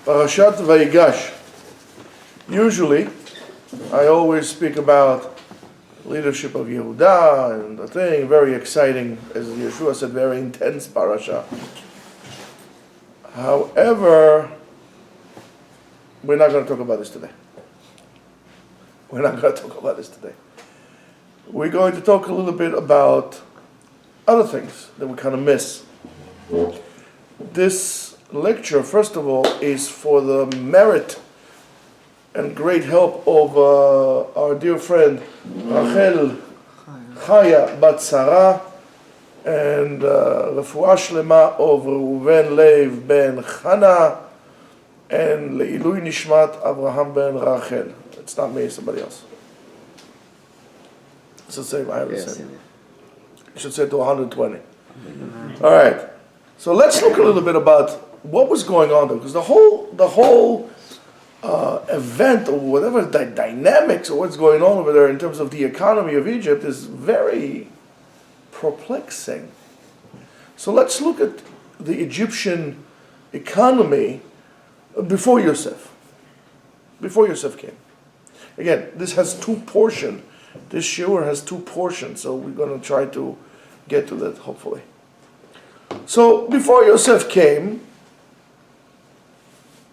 Parashat Vayigash. Usually, I always speak about leadership of Yehuda and the thing, very exciting, as Yeshua said, very intense parasha. However, we're not going to talk about this today. We're not going to talk about this today. We're going to talk a little bit about other things that we kind of miss. This lecture, first of all, is for the merit and great help of our dear friend Rachel Chaya Bat Sarah and Refuah Shlema of Reuven Lev ben Chana and Leilui Nishmat Abraham ben Rachel. It's not me, it's somebody else. It's the same, I have the same. You should say to 120. All right. So let's look a little bit about what was going on there, because the whole event or whatever the dynamics of what's going on over there in terms of the economy of Egypt is very perplexing. So let's look at the Egyptian economy before Yosef came. Again, this has two portions. This shiur has two portions, so we're going to try to get to that hopefully. So before Yosef came,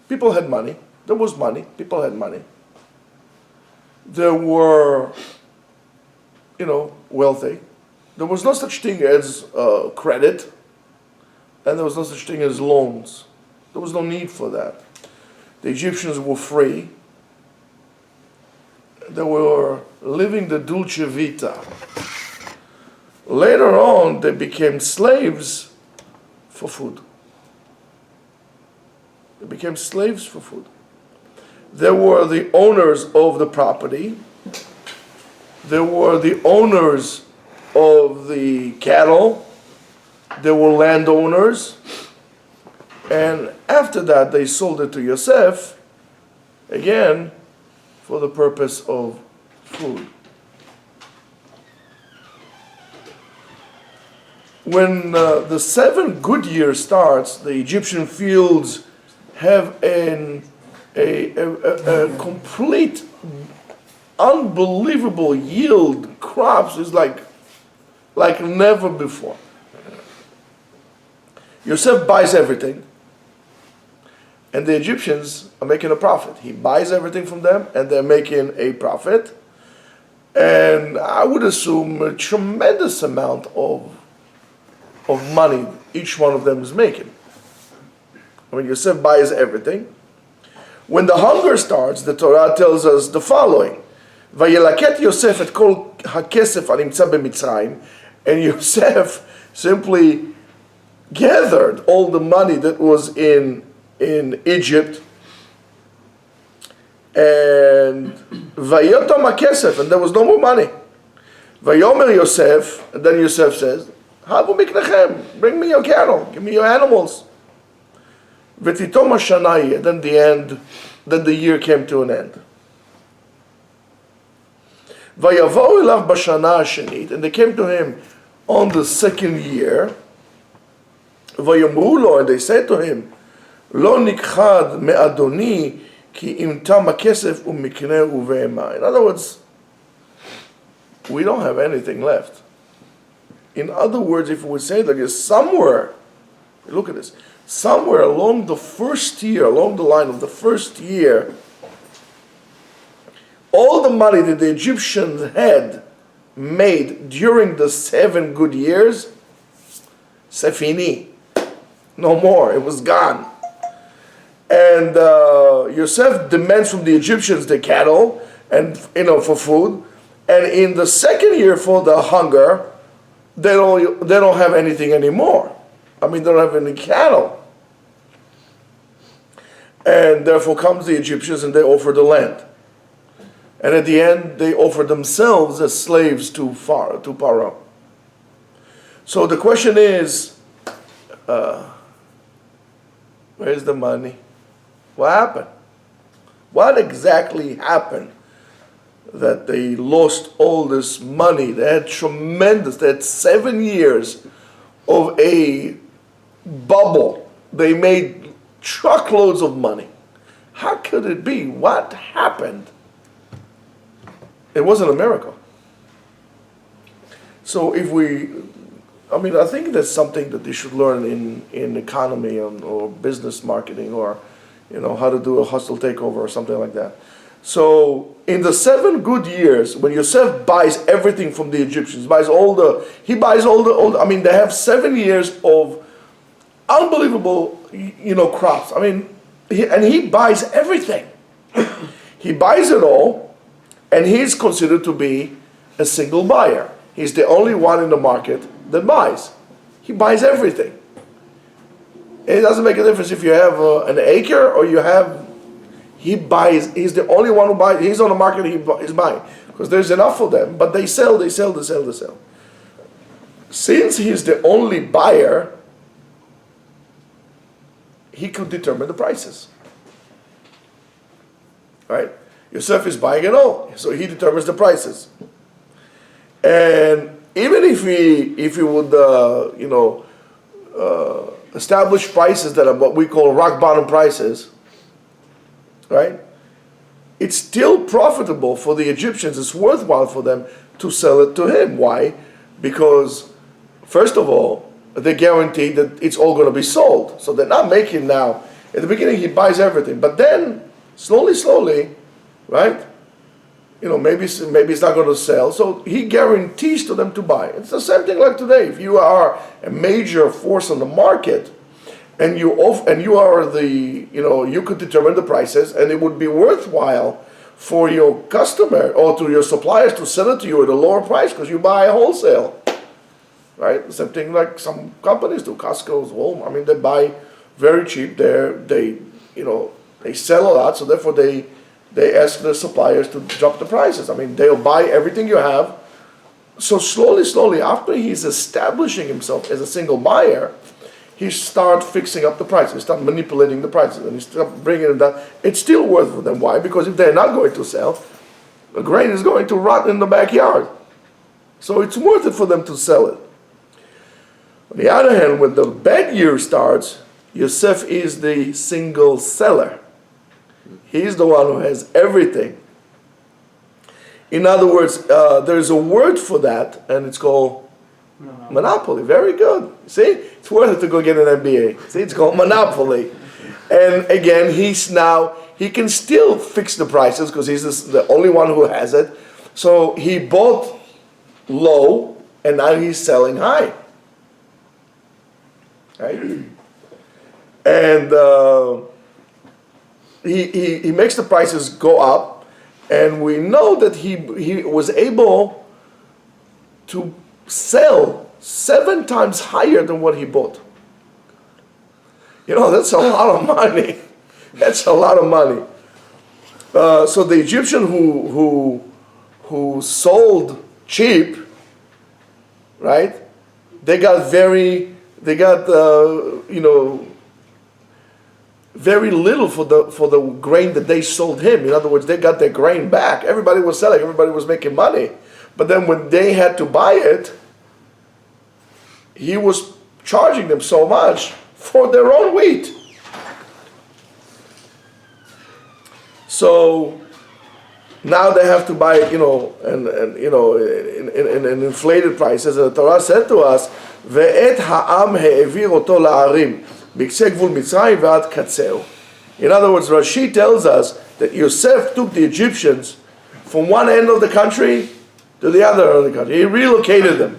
people had money. There was money. People had money. There were, wealthy. There was no such thing as credit, and there was no such thing as loans. There was no need for that. The Egyptians were free. They were living the dulce vita. Later on, they became slaves for food. They became slaves for food. They were the owners of the property. They were the owners of the cattle. They were landowners. And after that, they sold it to Yosef, again, for the purpose of food. When the 7 good years starts, the Egyptian fields have a complete, unbelievable yield. Crops is like never before. Yosef buys everything, and the Egyptians are making a profit. He buys everything from them, and they're making a profit. And I would assume a tremendous amount of money each one of them is making. I mean, Yosef buys everything. When the hunger starts, the Torah tells us the following: "Vayelaket Yosef et kol hakesef hanimtza b'Mitzrayim," and Yosef simply gathered all the money that was in Egypt, and vayotam hakesef, and there was no more money. Vayomer Yosef, and then Yosef says, Havu miknechem, bring me your cattle, give me your animals. V'titom hashana, then the year came to an end. Vayavo elav b'shana hashanit, and they came to him on the second year. Vayomru lo, and they said to him, Lo nikchad me'adoni ki im tam hakesef u'mikneh uve'ema. In other words, we don't have anything left. In other words, if we say that somewhere, look at this, somewhere along the first year, along the line of the first year, all the money that the Egyptians had made during the 7 good years, sefini, no more, it was gone. And Yosef demands from the Egyptians the cattle and for food, and in the second year for the hunger, they don't have anything anymore. I mean, they don't have any cattle. And therefore comes the Egyptians and they offer the land. And at the end, they offer themselves as slaves to Paro. So the question is, where's the money? What happened? What exactly happened that they lost all this money? They had 7 years of a bubble. They made truckloads of money. How could it be? What happened? It wasn't a miracle. So I think that's something that they should learn in economy or business marketing, or how to do a hostile takeover or something like that. So in the 7 good years, when Yosef buys everything from the Egyptians, they have 7 years of unbelievable, crops. He buys everything. He buys it all, and he's considered to be a single buyer. He's the only one in the market that buys. He buys everything. It doesn't make a difference if you have an acre or you have. He buys. He's the only one who buys. He's on the market. He's buying because there's enough for them. But they sell. Since he's the only buyer, he could determine the prices. Right? Yosef is buying it all, so he determines the prices. And even if he would, establish prices that are what we call rock bottom prices, right? It's still profitable for the Egyptians. It's worthwhile for them to sell it to him. Why? Because, first of all, they guarantee that it's all going to be sold. So they're not making now. At the beginning, he buys everything. But then, slowly, right? Maybe it's not going to sell. So he guarantees to them to buy. It's the same thing like today. If you are a major force on the market, and you are you could determine the prices, and it would be worthwhile for your customer or to your suppliers to sell it to you at a lower price because you buy wholesale, right? The same thing like some companies do, Costco's, Walmart. They buy very cheap. They sell a lot, so therefore they ask the suppliers to drop the prices. They'll buy everything you have. So slowly, after he's establishing himself as a single buyer, he starts fixing up the prices. He starts manipulating the prices, and he starts bringing it down. It's still worth for them. Why? Because if they're not going to sell, the grain is going to rot in the backyard. So it's worth it for them to sell it. On the other hand, when the bad year starts, Yosef is the single seller. He's the one who has everything. In other words, there's a word for that, and it's called monopoly. Very good. See, it's worth it to go get an MBA. See, it's called monopoly. And again, he can still fix the prices because he's the only one who has it. So he bought low, and now he's selling high. Right? And he makes the prices go up, and we know that he was able to sell 7 times higher than what he bought. That's a lot of money. That's a lot of money. So the Egyptian who sold cheap, right? They got very little for the grain that they sold him. In other words, they got their grain back. Everybody was selling. Everybody was making money. But then when they had to buy it, he was charging them so much for their own wheat. So now they have to buy it, in inflated prices. And the Torah said to us, "Ve'et ha'am he'evir oto la'arim, b'ktzei gvul Mitzrayim ve'ad katzeu." In other words, Rashi tells us that Yosef took the Egyptians from one end of the country to the other end of the country. He relocated them.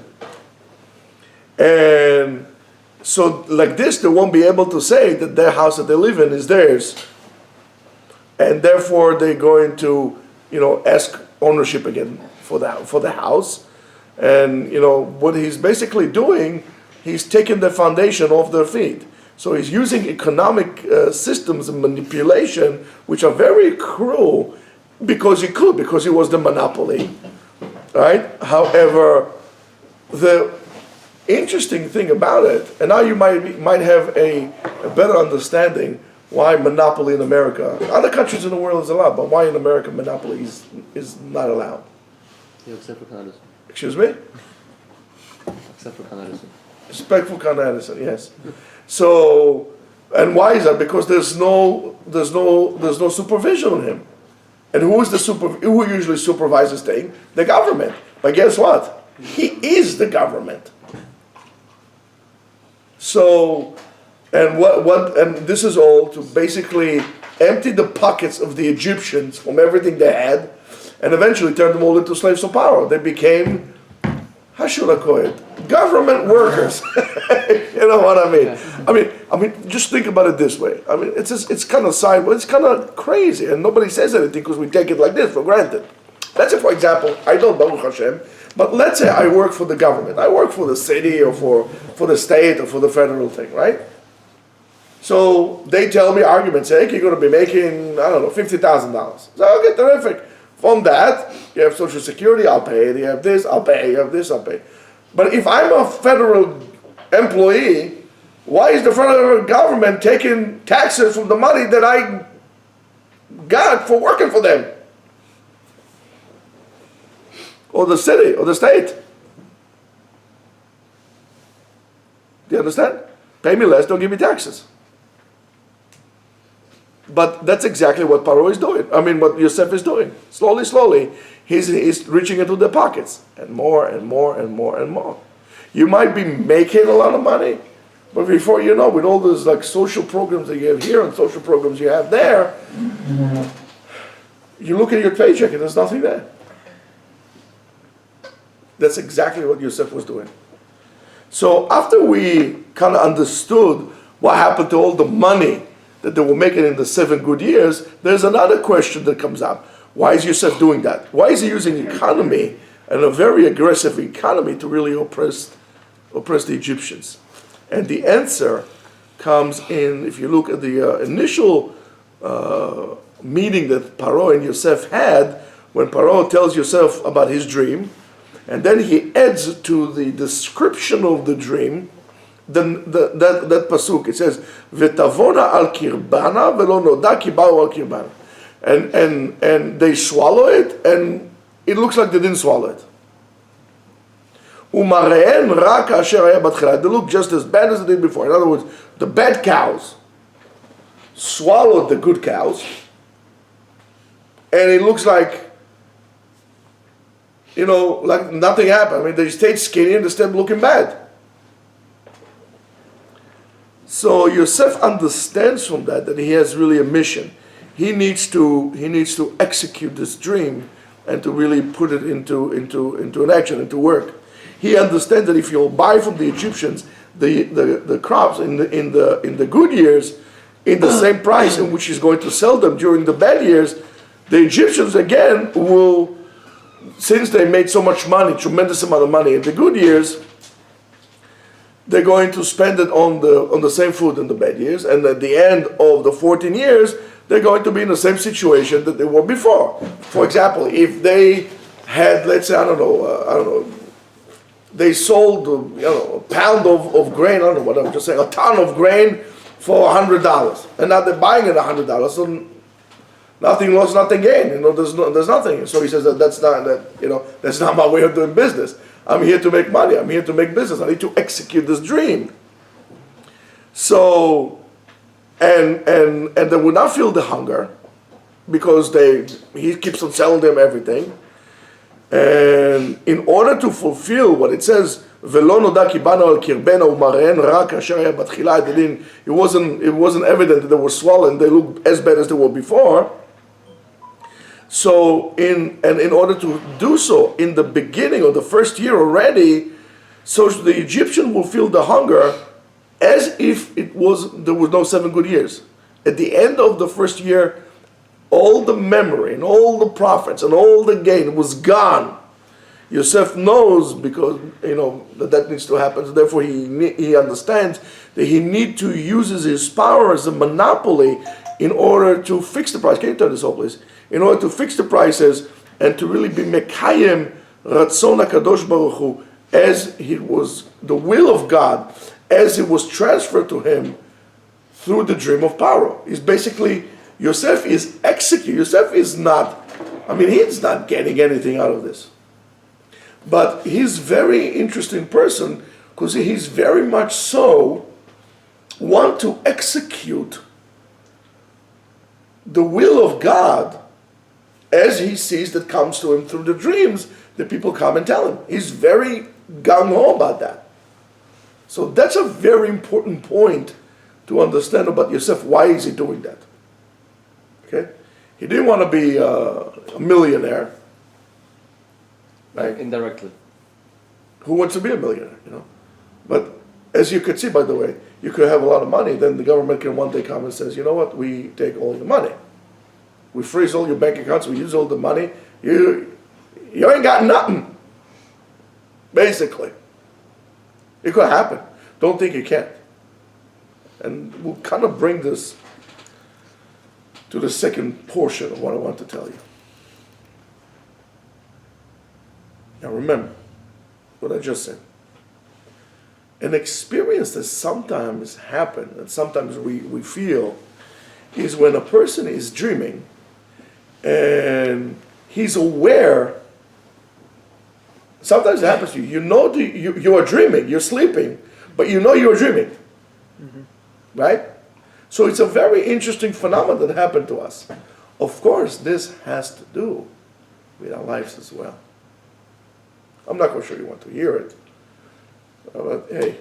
And so like this, they won't be able to say that their house that they live in is theirs. And therefore they're going to, ask ownership again for the house. And, what he's basically doing, he's taking the foundation off their feet. So he's using economic systems and manipulation, which are very cruel, because he was the monopoly, right? However, the interesting thing about it, and now you might have a better understanding why monopoly in America, other countries in the world is allowed, but why in America monopoly is not allowed. Yeah, except for Canada. Excuse me? Except for Canada. Except for Canada, yes. So And why is that? Because there's no supervision on him. And who usually supervises things? The government. But guess what? He is the government. So, and this is all to basically empty the pockets of the Egyptians from everything they had, and eventually turn them all into slaves of power. They became, how should I call it? Government workers. You know what I mean? I mean, just think about it this way. I mean, it's kind of sideways, it's kind of crazy, and nobody says anything because we take it like this for granted. Let's say, for example, I don't, Baruch Hashem, but let's say I work for the government. I work for the city or for the state or for the federal thing, right? So they tell me arguments, say, hey, you're going to be making, I don't know, $50,000. So, okay, terrific. From that, you have Social Security, I'll pay. You have this, I'll pay. You have this, I'll pay. But if I'm a federal employee, why is the federal government taking taxes from the money that I got for working for them? Or the city, or the state? Do you understand? Pay me less, don't give me taxes. But that's exactly what Paro is doing. I mean, what Yosef is doing. Slowly, he's reaching into the pockets. And more, and more, and more, and more. You might be making a lot of money, but before you know, with all those like social programs that you have here and social programs you have there, you look at your paycheck and there's nothing there. That's exactly what Yosef was doing. So after we kind of understood what happened to all the money that they were making in the 7 good years, there's another question that comes up. Why is Yosef doing that? Why is he using economy and a very aggressive economy to really oppress the Egyptians? And the answer comes in, if you look at the initial meeting that Paro and Yosef had, when Paro tells Yosef about his dream, and then he adds to the description of the dream, that pasuk. It says, "V'tavona al kirbana velo noda ki ba'u al kirbana," and they swallow it, and it looks like they didn't swallow it. Umarein rak asher haya batchila. They look just as bad as they did before. In other words, the bad cows swallowed the good cows, and it looks like, you know, like nothing happened. I mean, they stayed skinny and they stayed looking bad. So Yosef understands from that he has really a mission. He needs to execute this dream and to really put it into an action, into work. He understands that if you'll buy from the Egyptians the crops in the good years in the same price in which he's going to sell them during the bad years, the Egyptians again will, since they made so much money, tremendous amount of money in the good years, they're going to spend it on the same food in the bad years, and at the end of the 14 years, they're going to be in the same situation that they were before. For example, if they had, let's say, I don't know, they sold, a pound of grain, I don't know what I'm just saying, a ton of grain for $100, and now they're buying it $100, so nothing lost, nothing gained. There's nothing. So he says that's not my way of doing business. I'm here to make money. I'm here to make business. I need to execute this dream. So, and they would not feel the hunger because he keeps on selling them everything. And in order to fulfill what it says, "Velo noda ki banu al kirbena umarein rak asher haya batchila," it wasn't evident that they were swollen. They looked as bad as they were before. So in order to do so in the beginning of the first year already, so the Egyptian will feel the hunger as if there was no 7 good years. At the end of the first year, all the memory and all the profits and all the gain was gone. Yosef knows, because that needs to happen. So therefore, he understands that he needs to use his power as a monopoly in order to fix the price. Can you turn this off, please? In order to fix the prices and to really be Mekayim Ratzon HaKadosh Baruch Hu, as it was the will of God, as it was transferred to him through the dream of Paro. He's basically, Yosef is executing. Yosef is not, he's not getting anything out of this. But he's a very interesting person because he's very much so want to execute the will of God as he sees that comes to him through the dreams that people come and tell him. He's very gung-ho about that. So that's a very important point to understand about Yosef. Why is he doing that? Okay? He didn't want to be a millionaire. Right? Indirectly. Who wants to be a millionaire, But as you could see, by the way, you could have a lot of money, then the government can one day come and says, you know what, we take all your money. We freeze all your bank accounts, we use all the money. You ain't got nothing. Basically. It could happen. Don't think it can't. And we'll kind of bring this to the second portion of what I want to tell you. Now remember what I just said. An experience that sometimes happens, and sometimes we feel, is when a person is dreaming and he's aware. Sometimes it happens to you. You are dreaming, you're sleeping, but you know you're dreaming. Mm-hmm. Right? So it's a very interesting phenomenon that happened to us. Of course, this has to do with our lives as well. I'm not quite sure you want to hear it. But hey,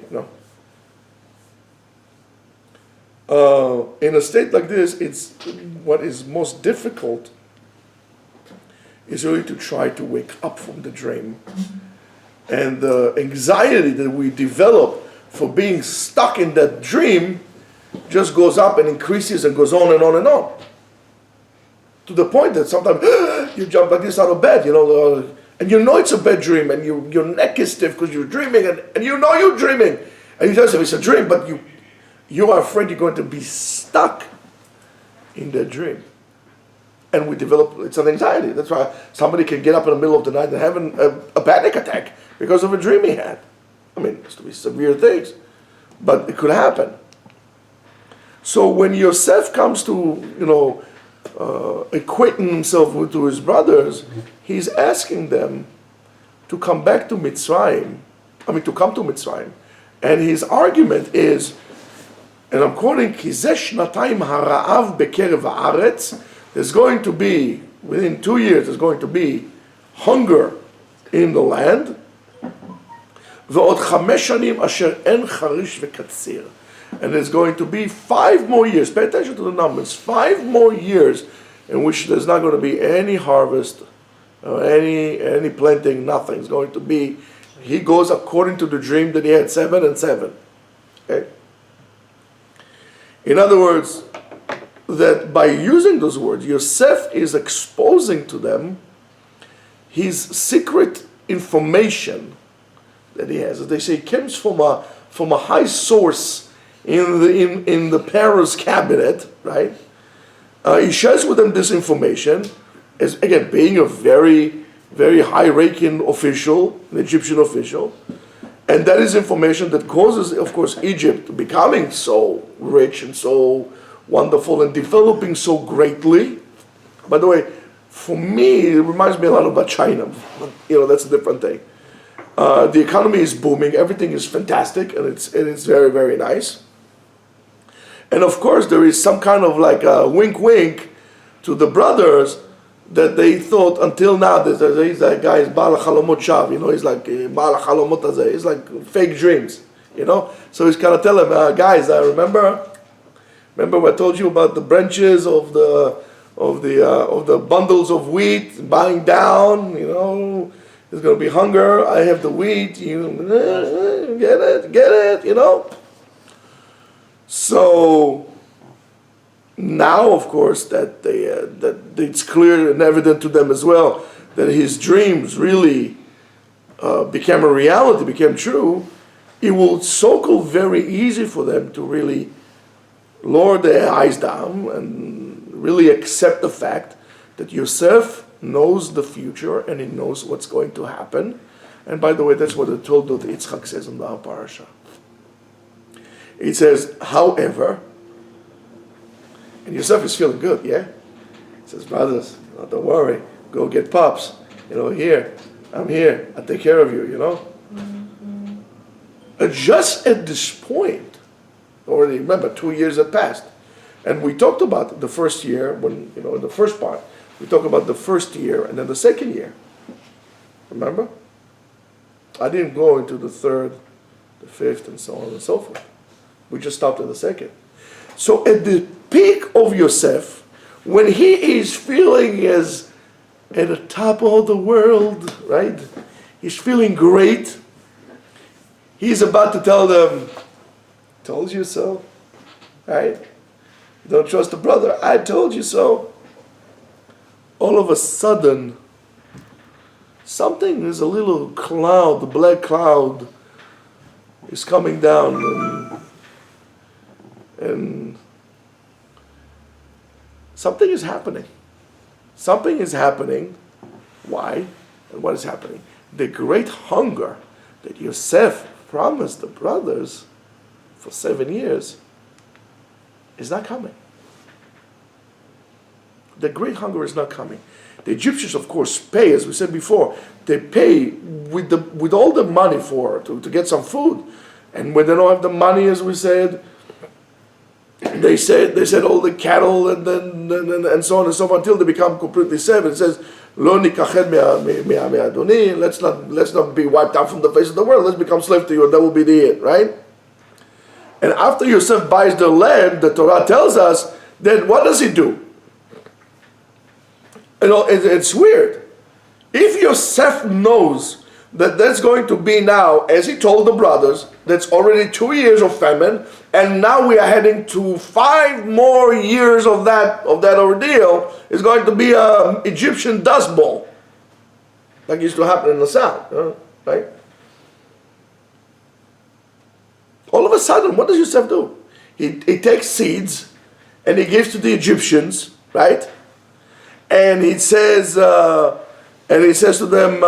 in a state like this, it's what is most difficult is really to try to wake up from the dream. And the anxiety that we develop for being stuck in that dream just goes up and increases and goes on and on and on. To the point that sometimes you jump like this out of bed, and you know it's a bad dream, and your neck is stiff because you're dreaming, and you know you're dreaming. And you tell yourself it's a dream, but you are afraid you're going to be stuck in that dream. And we develop, it's an anxiety. That's why somebody can get up in the middle of the night and have a panic attack because of a dream he had. I mean, it's to be severe things, but it could happen. So when Yosef comes to, equating himself to his brothers, he's asking them to come back to Mitzrayim, to come to Mitzrayim. And his argument is, and I'm quoting, Kizesh Natayim Hara'av Bekerev Haaretz, there's going to be, within 2 years, there's going to be hunger in the land. Ve'od 5 shanim asher en charish ve'katzir. And there's going to be 5 more years, pay attention to the numbers, 5 more years in which there's not going to be any harvest, or any planting, nothing. It's going to be, he goes according to the dream that he had 7 and 7. Okay? In other words, that by using those words, Yosef is exposing to them his secret information that he has. As they say, it comes from a high source in the Pharaoh's cabinet, right? He shares with them this information, as again being a very, very high-ranking official, an Egyptian official, and that is information that causes, of course, Egypt becoming so rich and so wonderful and developing so greatly. By the way, for me, it reminds me a lot about China. That's a different thing. The economy is booming, everything is fantastic, and it's very, very nice. And of course, there is some kind of like a wink to the brothers that they thought until now that he's that guy is Baal Chalomot Shav, he's like Baal Chalomot Hazeh, he's like fake dreams, So he's kind of telling them, guys, remember what I told you about the branches of the bundles of wheat bowing down, there's going to be hunger. I have the wheat, get it, So now, of course, that it's clear and evident to them as well that his dreams really became a reality, became true. It will so very easy for them to really lower their eyes down and really accept the fact that Yosef knows the future and he knows what's going to happen. And by the way, that's what the Toldot Yitzchak says in the parasha. It says, however, and Yosef is feeling good, yeah? He says, brothers, don't worry, go get pups. Here, I'm here, I'll take care of you, And just at this point, Already, remember, 2 years had passed. And we talked about the first year, when, in the first part, we talked about the first year and then the second year. Remember? I didn't go into the third, the fifth, and so on and so forth. We just stopped at the second. So at the peak of Yosef, when he is feeling as at the top of the world, right? He's feeling great. He's about to tell them, told you so, right? Don't trust the brother, I told you so. All of a sudden, something is a little cloud, the black cloud is coming down and something is happening. Something is happening. Why? And what is happening? The great hunger that Yosef promised the brothers for 7 years is not coming. The great hunger is not coming. The Egyptians, of course, pay, as we said before, they pay with all the money to get some food. And when they don't have the money, as we said, they said all the cattle and so on and so forth until they become completely saved. It says, "Lo nikached me'adoni." Let's not be wiped out from the face of the world. Let's become slaves to you, and that will be the end, right? And after Yosef buys the land, the Torah tells us that what does he do? It's weird. If Yosef knows that that's going to be now, as he told the brothers, that's already 2 years of famine, and now we are heading to 5 more years of that ordeal, it's going to be an Egyptian dust bowl, like used to happen in the south, right? All of a sudden, what does Yosef do? He takes seeds and he gives to the Egyptians, right? And he says to them,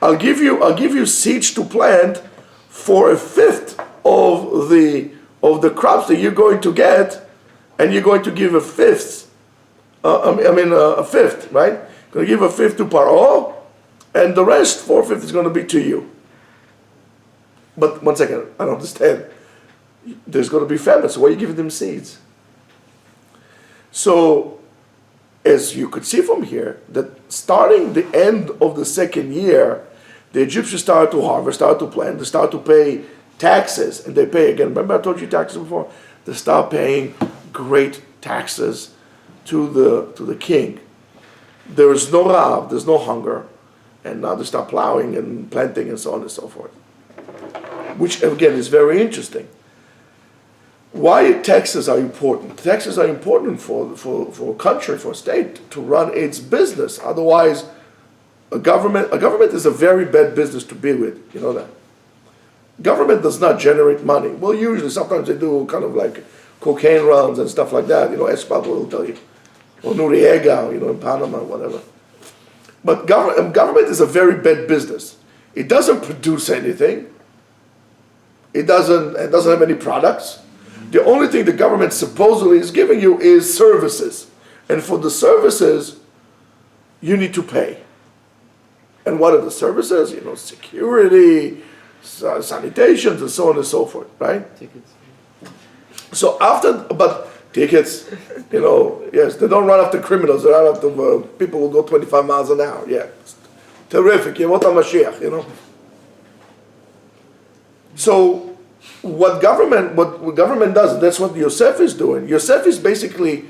I'll give you seeds to plant for a fifth of the crops that you're going to get, and you're going to give a fifth. A fifth, right? Going to give a fifth to Paro, and the rest 4/5 is going to be to you. But 1 second, I don't understand. There's going to be famine, so why are you giving them seeds? So, as you could see from here, that starting the end of the second year, the Egyptians started to harvest, started to plant, they started to pay taxes, and they pay again. Remember I told you taxes before? They start paying great taxes to the king. There is no rav, there's no hunger, and now they start plowing and planting and so on and so forth. Which again is very interesting. Why taxes are important? Taxes are important for a country, for a state to run its business. Otherwise, a government is a very bad business to be with. You know that. Government does not generate money. Well, usually, sometimes they do kind of like cocaine runs and stuff like that. Espada will tell you, or Noriega, in Panama, whatever. But government is a very bad business. It doesn't produce anything. It doesn't have any products. The only thing the government supposedly is giving you is services. And for the services, you need to pay. And what are the services? Security, sanitations, and so on and so forth, right? Tickets. So but tickets, yes, they don't run after criminals, they run after people who go 25 miles an hour, yeah. It's terrific, what a Mashiach, So, what government does, that's what Yosef is doing. Yosef is basically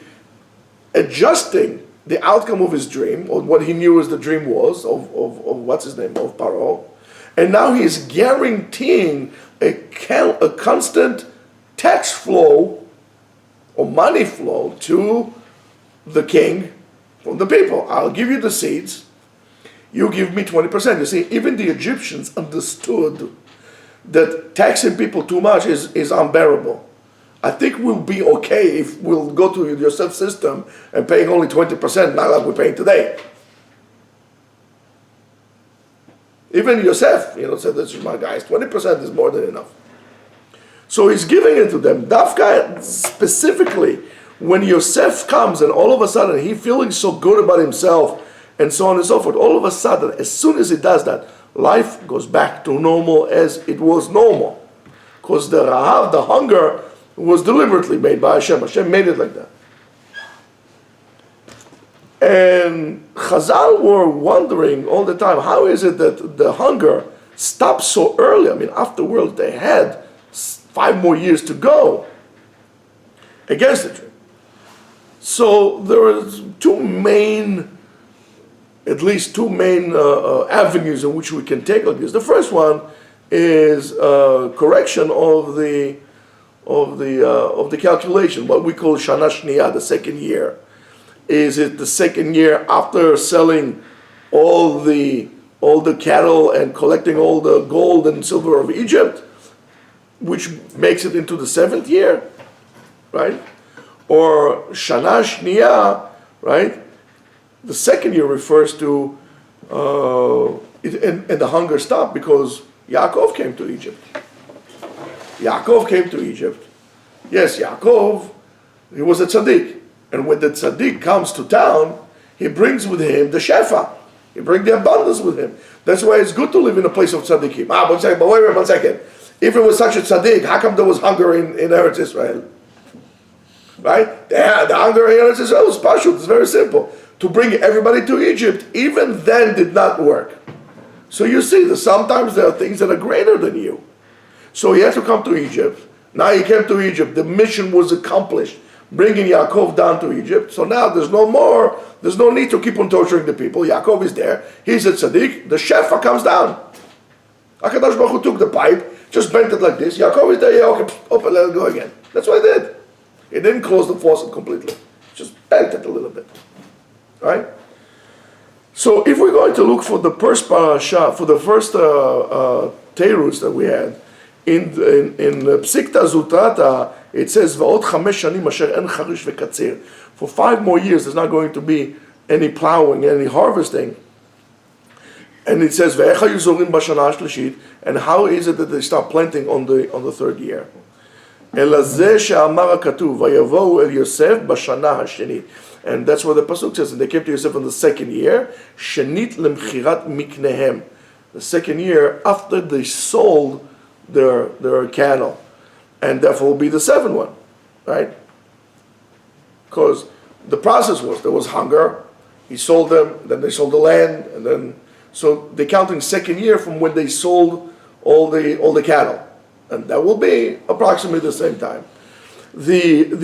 adjusting the outcome of his dream, or what he knew as the dream was, of what's his name, of Paro. And now he's guaranteeing a constant tax flow, or money flow, to the king from the people. I'll give you the seeds, you give me 20%. You see, even the Egyptians understood that taxing people too much is unbearable. I think we'll be okay if we'll go to the Yosef system and paying only 20%, not like we're paying today. Even Yosef, said, this is my guys, 20% is more than enough. So he's giving it to them. Dafka, specifically, when Yosef comes and all of a sudden he's feeling so good about himself and so on and so forth, all of a sudden, as soon as he does that, life goes back to normal as it was normal. because the Rahav, the hunger, was deliberately made by Hashem. Hashem made it like that. And Chazal were wondering all the time, how is it that the hunger stopped so early? I mean, afterwards they had 5 more years to go against the dream. So there are at least two main avenues in which we can take like this. The first one is correction of the calculation, what we call Shana Shniya, the second year. Is it the second year after selling all the cattle and collecting all the gold and silver of Egypt, which makes it into the 7th year, right? Or Shana Shniya, right? The second year refers to, and the hunger stopped because Yaakov came to Egypt. Yaakov came to Egypt. Yes, Yaakov, he was a tzaddik. And when the tzaddik comes to town, he brings with him the shefa. He brings the abundance with him. That's why it's good to live in a place of tzaddikim. But wait one second. If it was such a tzaddik, how come there was hunger in Eretz Israel? Right? The hunger in Eretz Israel was pashut. It's very simple. To bring everybody to Egypt, even then did not work. So you see that sometimes there are things that are greater than you. So he had to come to Egypt. Now he came to Egypt. The mission was accomplished, bringing Yaakov down to Egypt. So now there's no need to keep on torturing the people. Yaakov is there. He's a tzaddik. The shefa comes down. HaKadosh Baruch Hu took the pipe, just bent it like this. Yaakov is there. Yeah, okay, open, let it go again. That's what he did. He didn't close the faucet completely. Just bent it a little bit. Right? So if we're going to look for the first parasha, for the first teirus that we had, in Psikta Zutrata, it says, "Va'od 5 shanim asher en charish ve'katzir." For 5 more years, there's not going to be any plowing, any harvesting. And it says, "Ve'echa yuzorim b'shana shlishit." And how is it that they start planting on the 3rd year? Elazeh she'amar ha'katuv, vayavohu el Yosef b'shana hashenit. And that's what the pasuk says. And they came to Yosef in the 2nd year, shenit lemchirat miknehem. The 2nd year after they sold their cattle, and therefore will be the 7th one, right? Because the process was there was hunger, he sold them, then they sold the land, and then so they're counting 2nd year from when they sold all the cattle, and that will be approximately the same time. The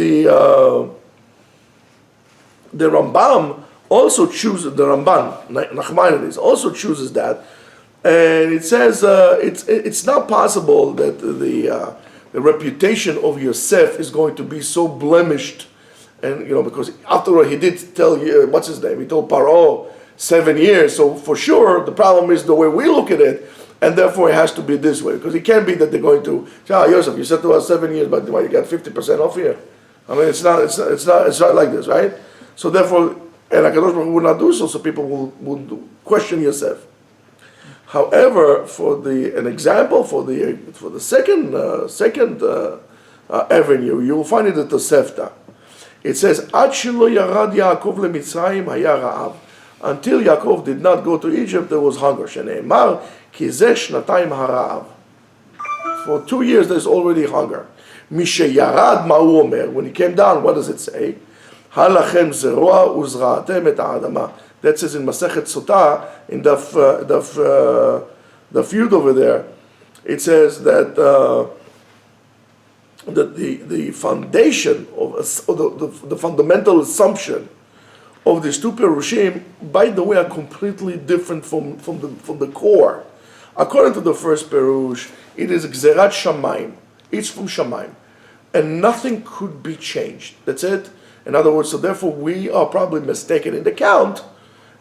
Rambam also chooses, the Ramban Nachmanides also chooses that. And it says it's not possible that the reputation of Yosef is going to be so blemished, and because after all he did tell what's his name? He told Paro 7 years. So for sure the problem is the way we look at it, and therefore it has to be this way, because it can't be that they're going to say, Yosef, you said to us 7 years, but you got 50% off here. I mean, it's not like this, right? So therefore, and HaKadosh Baruch Hu would not do so. So people would question Yosef. However, an example for the second avenue, you will find it at the Sefta. It says, "Ad shelo yarad Yaakov leMitzrayim haya ra'av." Until Yaakov did not go to Egypt, there was hunger. Shene'emar ki zeh shnatayim hara'av. For 2 years, there's already hunger. Misheyarad ma'u omer. When he came down, what does it say? Halachem zeroa uzra'atem et ha'adama. That says in Masechet Sotah, in the feud over there, it says that the foundation of the fundamental assumption of these 2 perushim, by the way, are completely different from the core. According to the first perush, it is Gzerat Shamayim. It's from Shamayim, and nothing could be changed. That's it. In other words, so therefore we are probably mistaken in the count.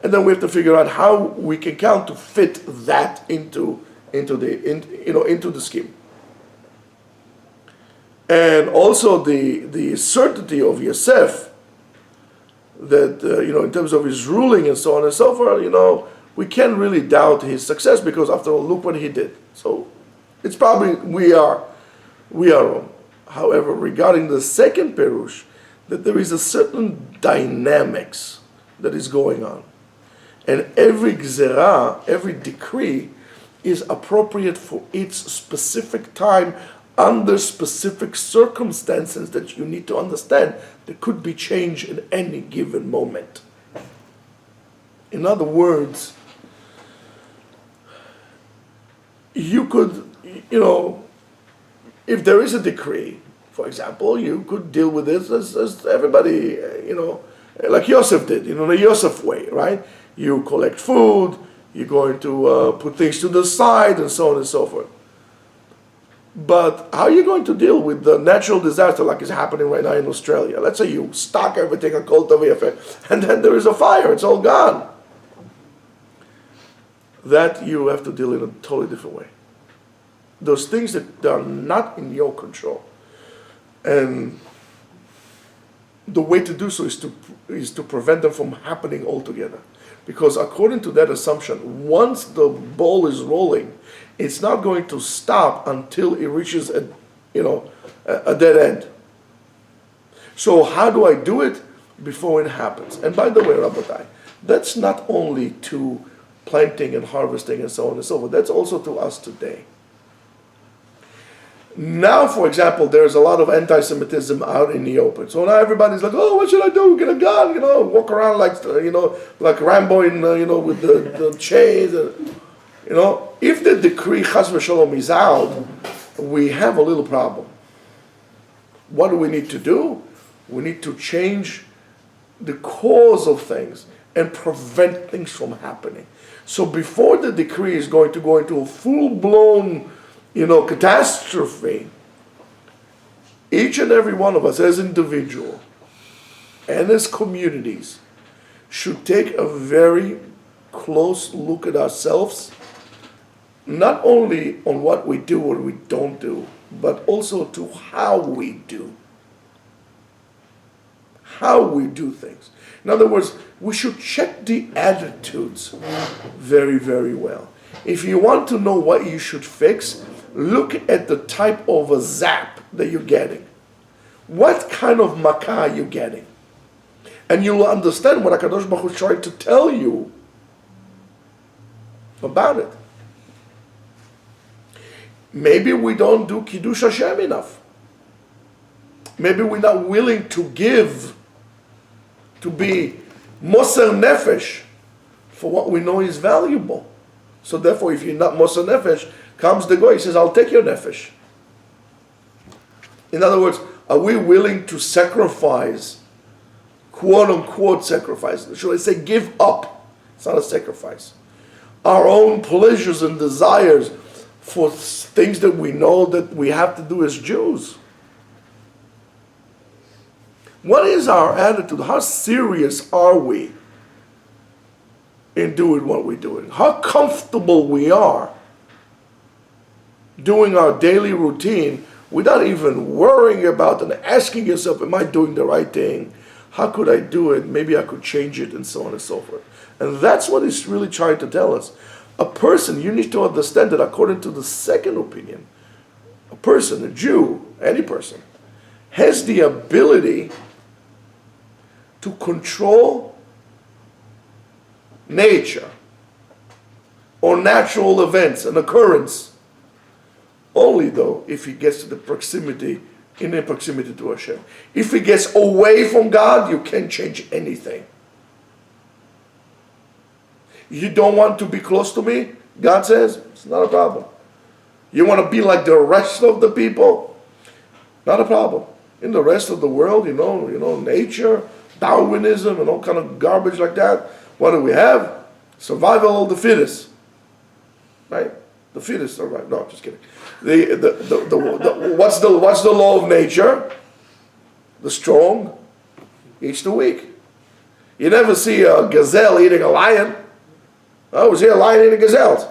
And then we have to figure out how we can count to fit that into the scheme. And also the certainty of Yosef that in terms of his ruling and so on and so forth, we can't really doubt his success, because after all, look what he did. So it's probably we are wrong. However, regarding the second perush, that there is a certain dynamics that is going on. And every gzerah, every decree is appropriate for its specific time under specific circumstances that you need to understand, there could be change in any given moment. In other words, you could, if there is a decree, for example, you could deal with this as everybody, like Yosef did, the Yosef way, right? You collect food, you're going to put things to the side, and so on and so forth. But how are you going to deal with the natural disaster like is happening right now in Australia? Let's say you stock everything on Kol Tov, and then there is a fire, it's all gone. That you have to deal in a totally different way. Those things that are not in your control. And the way to do so is to prevent them from happening altogether. Because according to that assumption, once the ball is rolling, it's not going to stop until it reaches a dead end. So how do I do it? Before it happens. And by the way, Rabotai, that's not only to planting and harvesting and so on and so forth. That's also to us today. Now, for example, there's a lot of anti-Semitism out in the open. So now everybody's like, oh, what should I do? Get a gun, walk around like, like Rambo with the chains. If the decree Chas v'Shalom is out, we have a little problem. What do we need to do? We need to change the cause of things and prevent things from happening. So before the decree is going to go into a full-blown catastrophe, each and every one of us as individual and as communities should take a very close look at ourselves, not only on what we do or we don't do, but also to how we do things. In other words, we should check the attitudes very, very well. If you want to know what you should fix, look at the type of a zap that you're getting. What kind of makkah are you getting? And you'll understand what HaKadosh Baruch Hu is trying to tell you about it. Maybe we don't do Kiddush Hashem enough. Maybe we're not willing to give, to be Moser Nefesh for what we know is valuable. So therefore, if you're not Moser Nefesh, comes the Goy, he says, I'll take your Nefesh. In other words, are we willing to sacrifice, quote unquote sacrifice, should I say give up, it's not a sacrifice, our own pleasures and desires for things that we know that we have to do as Jews? What is our attitude? How serious are we in doing what we're doing? How comfortable we are doing our daily routine without even worrying about and asking yourself, am I doing the right thing? How could I do it? Maybe I could change it, and so on and so forth. And that's what he's really trying to tell us. A person, you need to understand that according to the second opinion, a person, a Jew, any person, has the ability to control nature or natural events, an occurrence, only though if he gets to the proximity to Hashem. If he gets away from God, you can't change anything. You don't want to be close to me? God says, it's not a problem. You want to be like the rest of the people? Not a problem. In the rest of the world, nature, Darwinism, and all kind of garbage like that. What do we have? Survival of the fittest. Right? The fittest survive. No, just kidding. What's the law of nature? The strong eats the weak. You never see a gazelle eating a lion. I was here a lion eating gazelles.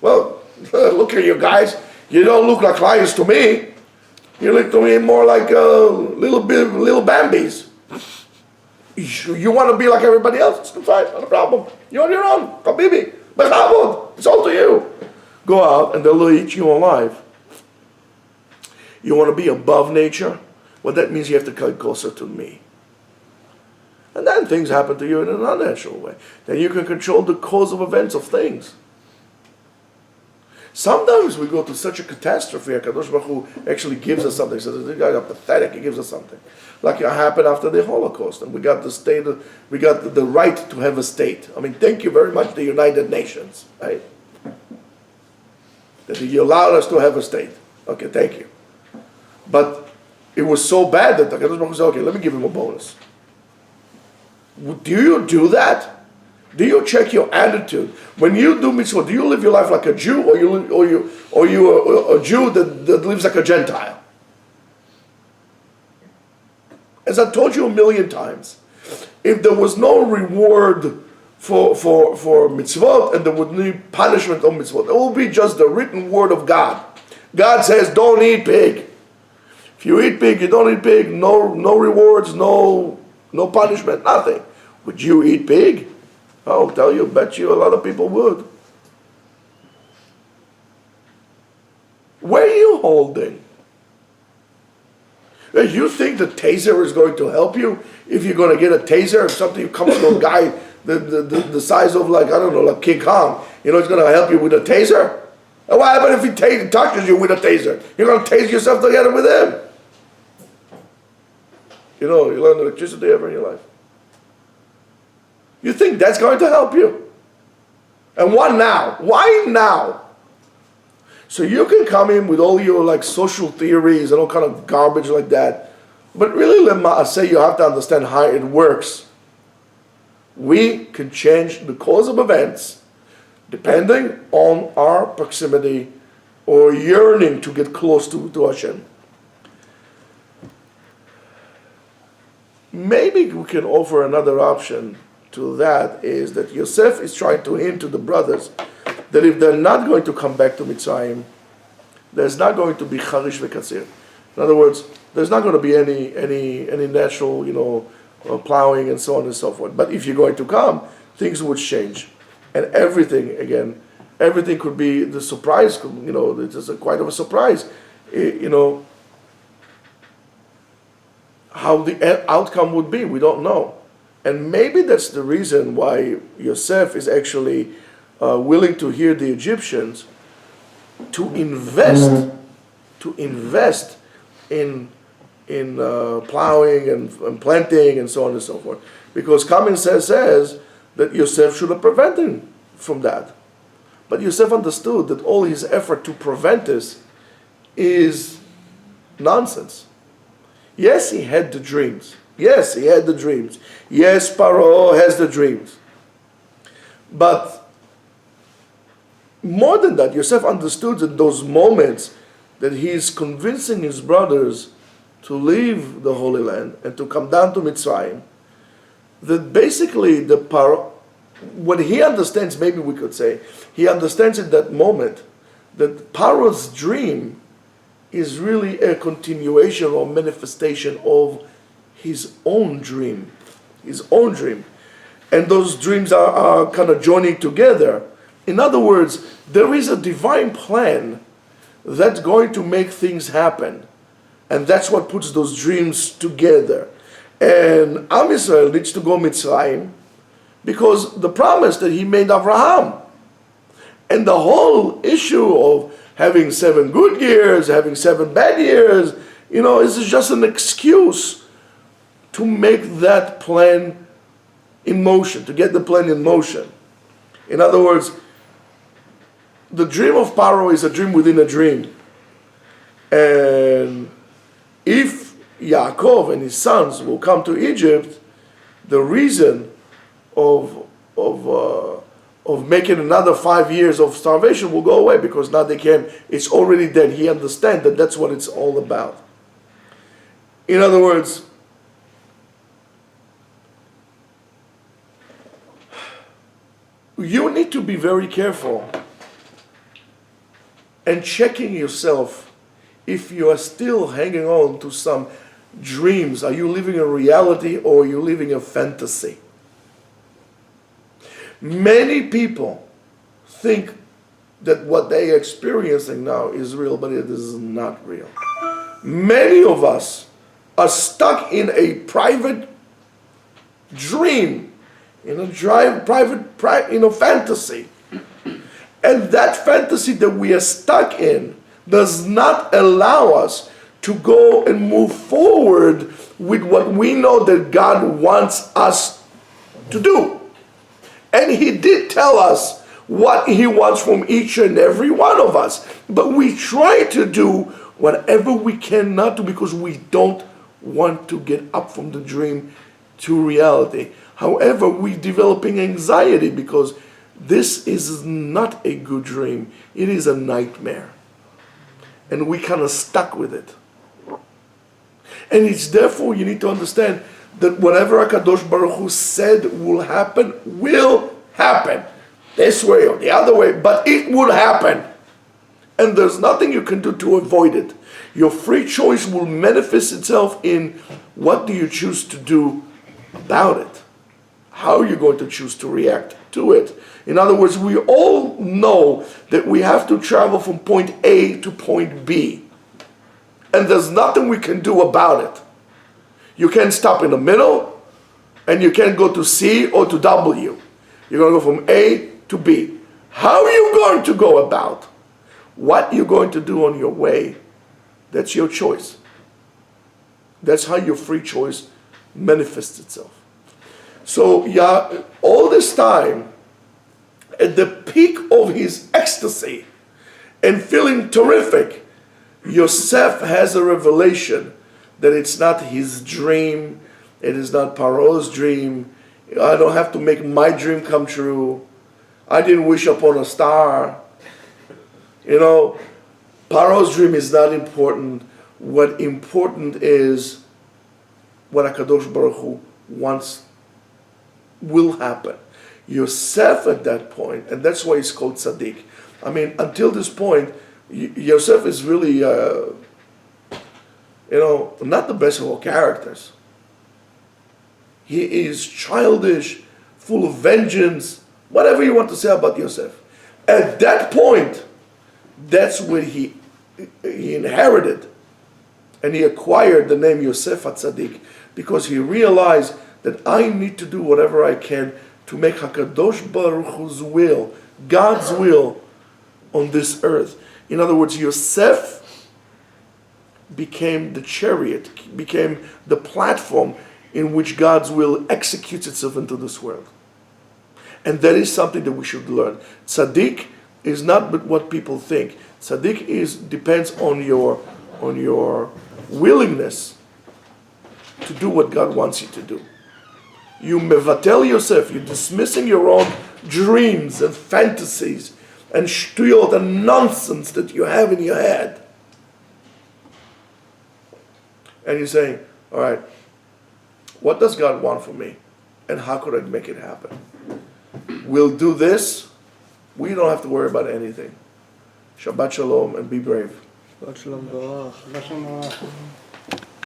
Well, look at you guys. You don't look like lions to me. You look to me more like little Bambis. You want to be like everybody else? It's fine, not a problem. You're on your own. Habibi. It's all to you. Go out and they'll eat you alive. You want to be above nature? Well, that means you have to come closer to me. And then things happen to you in an unnatural way. Then you can control the cause of events of things. Sometimes we go to such a catastrophe, HaKadosh Baruch Hu actually gives us something. He says, this guy got pathetic, he gives us something. Like it happened after the Holocaust, and we got the state, we got the right to have a state. I mean, thank you very much, the United Nations, right? That you allowed us to have a state. Okay, thank you. But it was so bad that the HaKadosh Baruch Hu said, okay, let me give him a bonus. Do you do that? Do you check your attitude when you do mitzvah? Do you live your life like a Jew, or you a Jew that lives like a Gentile? As I told you a million times, if there was no reward for mitzvot and there would be punishment on mitzvot, it will be just the written word of God. God says, "Don't eat pig." If you eat pig, you don't eat pig. No rewards, no punishment, nothing. Would you eat pig? I'll tell you, bet you a lot of people would. Where are you holding? You think the taser is going to help you? If you're going to get a taser, if something comes to a guy the size of, like, I don't know, like King Kong, it's going to help you with a taser? And what happens if he touches you with a taser? You're going to tase yourself together with him. You learn electricity ever in your life. You think that's going to help you? And what now? Why now? So you can come in with all your social theories and all kind of garbage like that, but really, I say you have to understand how it works. We can change the course of events depending on our proximity or yearning to get close to Hashem. Maybe we can offer another option to that, is that Yosef is trying to hint to the brothers that if they're not going to come back to Mitzrayim, there's not going to be Charish v'Katzir. In other words, there's not going to be any natural, plowing and so on and so forth. But if you're going to come, things would change. And everything could be the surprise, it's quite of a surprise, how the outcome would be, we don't know. And maybe that's the reason why Yosef is actually willing to hear the Egyptians to invest in plowing and planting and so on and so forth. Because common sense says that Yosef should have prevented him from that. But Yosef understood that all his effort to prevent this is nonsense. Yes, he had the dreams. Yes, he had the dreams. Yes, Paro has the dreams. But more than that, Yosef understood in those moments that he's convincing his brothers to leave the Holy Land and to come down to Mitzrayim, that basically what he understands, maybe we could say, he understands in that moment that Paro's dream is really a continuation or manifestation of his own dream. And those dreams are kind of joining together. In other words, there is a divine plan that's going to make things happen. And that's what puts those dreams together. And Am Yisrael needs to go Mitzrayim because the promise that he made Abraham. And the whole issue of having 7 good years, having 7 bad years, is just an excuse to make that plan in motion, to get the plan in motion. In other words, the dream of Paro is a dream within a dream. And if Yaakov and his sons will come to Egypt, the reason of making another 5 years of starvation will go away, because now they can, it's already dead. He understands that that's what it's all about. In other words, you need to be very careful and checking yourself if you are still hanging on to some dreams. Are you living a reality or are you living a fantasy? Many people think that what they are experiencing now is real, but it is not real. Many of us are stuck in a private dream, in a private fantasy. And that fantasy that we are stuck in does not allow us to go and move forward with what we know that God wants us to do. And He did tell us what He wants from each and every one of us. But we try to do whatever we cannot do because we don't want to get up from the dream to reality. However, we're developing anxiety because this is not a good dream. It is a nightmare. And we kind of stuck with it. And it's therefore you need to understand that whatever HaKadosh Baruch Hu said will happen, this way or the other way, but it will happen. And there's nothing you can do to avoid it. Your free choice will manifest itself in what do you choose to do about it. How are you going to choose to react to it? In other words, we all know that we have to travel from point A to point B. And there's nothing we can do about it. You can't stop in the middle, and you can't go to C or to W. You're going to go from A to B. How are you going to go about what you're going to do on your way? That's your choice. That's how your free choice manifests itself. So, yeah, all this time, at the peak of his ecstasy and feeling terrific, Yosef has a revelation that it's not his dream, it is not Paro's dream. I don't have to make my dream come true. I didn't wish upon a star. Paro's dream is not important. What important is what HaKadosh Baruch Hu wants will happen. Yosef at that point, and that's why he's called tzaddik. I mean, until this point, Yosef is really, not the best of all characters. He is childish, full of vengeance, whatever you want to say about Yosef. At that point, that's when he inherited and he acquired the name Yosef HaTzadik because he realized that I need to do whatever I can to make HaKadosh Baruch Hu's will, God's will on this earth. In other words, Yosef became the chariot, became the platform in which God's will executes itself into this world. And that is something that we should learn. Tzaddik is not but what people think. Tzaddik depends on your willingness to do what God wants you to do. You mevatel Yosef, you're dismissing your own dreams and fantasies and shtuyot and nonsense that you have in your head. And you're saying, all right, what does God want from me? And how could I make it happen? We'll do this. We don't have to worry about anything. Shabbat shalom and be brave. Shabbat shalom.